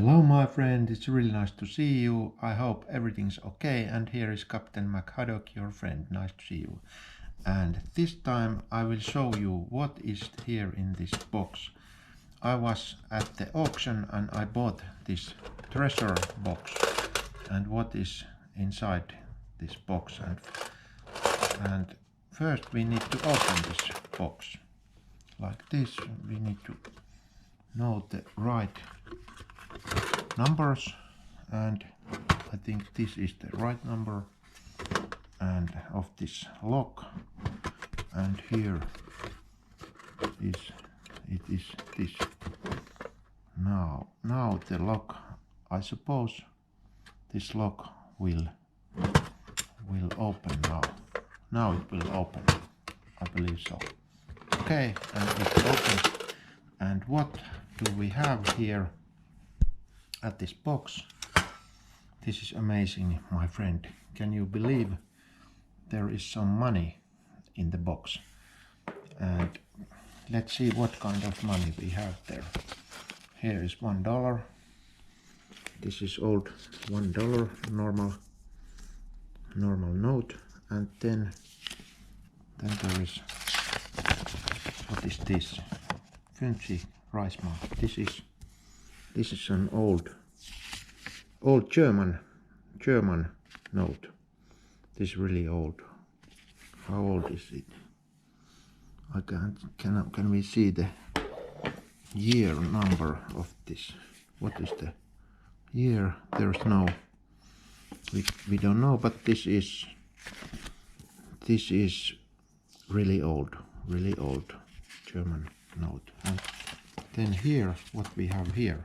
Hello my friend, it's really nice to see you. I hope everything's okay, and here is Captain McHaddock, your friend. Nice to see you. And this time I will show you what is here in this box. I was at the auction and I bought this treasure box, and what is inside this box. And first we need to open this box like this. We need to know the right numbers, and I think this is the right number, and of this lock, and here is this. Now the lock, I suppose this lock will open now. Now it will open, I believe so. Okay, and it opens. And what do we have here at this box? This is amazing, my friend. Can you believe there is some money in the box? And let's see what kind of money we have there. Here is $1. This is old $1 normal note, and then there is, what is this? Fancy rice mark. This is an old German note. This is really old. How old is it? I can we see the year number of this? What is the year? There's no, we don't know, but this is really old German note. And then here, what we have here,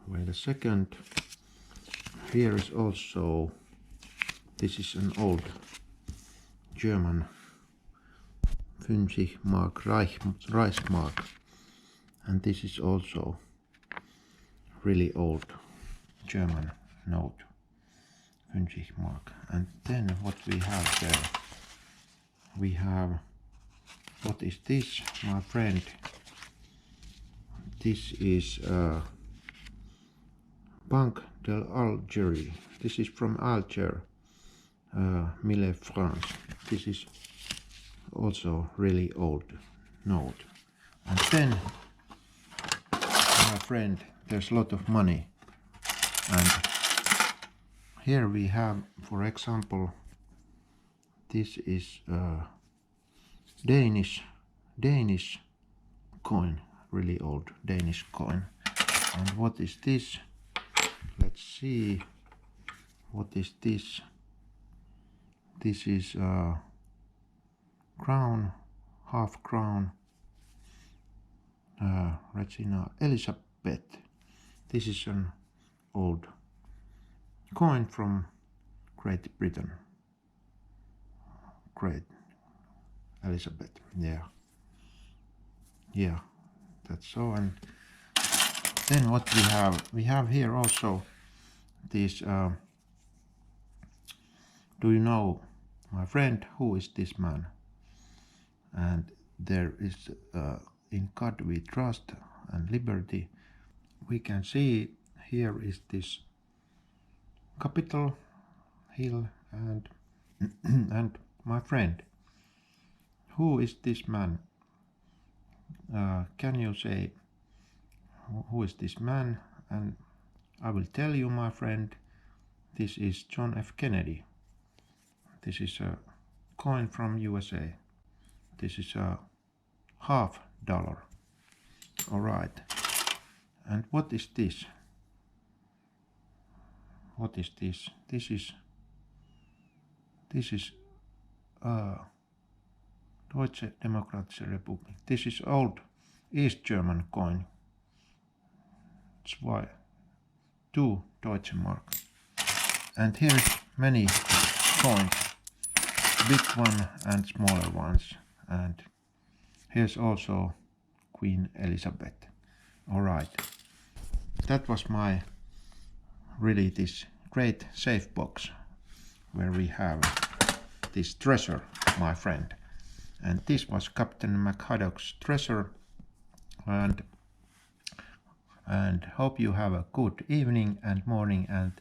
wait a second, here is also, this is an old German 50 mark Reichsmark, and this is also really old German note 50 mark. And then what we have there, we have, what is this, my friend? This is Banque de l'Algérie. This is from Alger, Mille France. This is also really old note. And then, my friend, there's a lot of money. And here we have, for example, this is Danish coin, really old Danish coin. And what is this? Let's see. What is this? This is crown, half crown, Regina Elizabeth. This is an old coin from Great Britain. Great Elizabeth, yeah, that's so. And then what we have here also this, do you know, my friend, who is this man? And there is in God we trust and liberty. We can see here is this Capitol Hill, and and my friend, who is this man? Can you say who is this man? And I will tell you, my friend, this is John F. Kennedy. This is a coin from USA. This is a $50. All right. And what is this? What is this? This is Deutsche Demokratische Republik. This is old East German coin. It's why 2 Deutsche Mark. And here is many coins, big one and smaller ones. And here's also Queen Elizabeth. All right. That was my really this great safe box where we have this treasure, my friend. And this was Captain McHaddock's treasure, and and hope you have a good evening and morning. And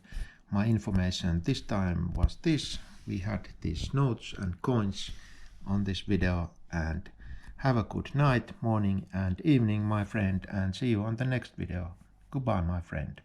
my information this time was this. We had these notes and coins on this video, and have a good night, morning and evening, my friend, and see you on the next video. Goodbye, my friend.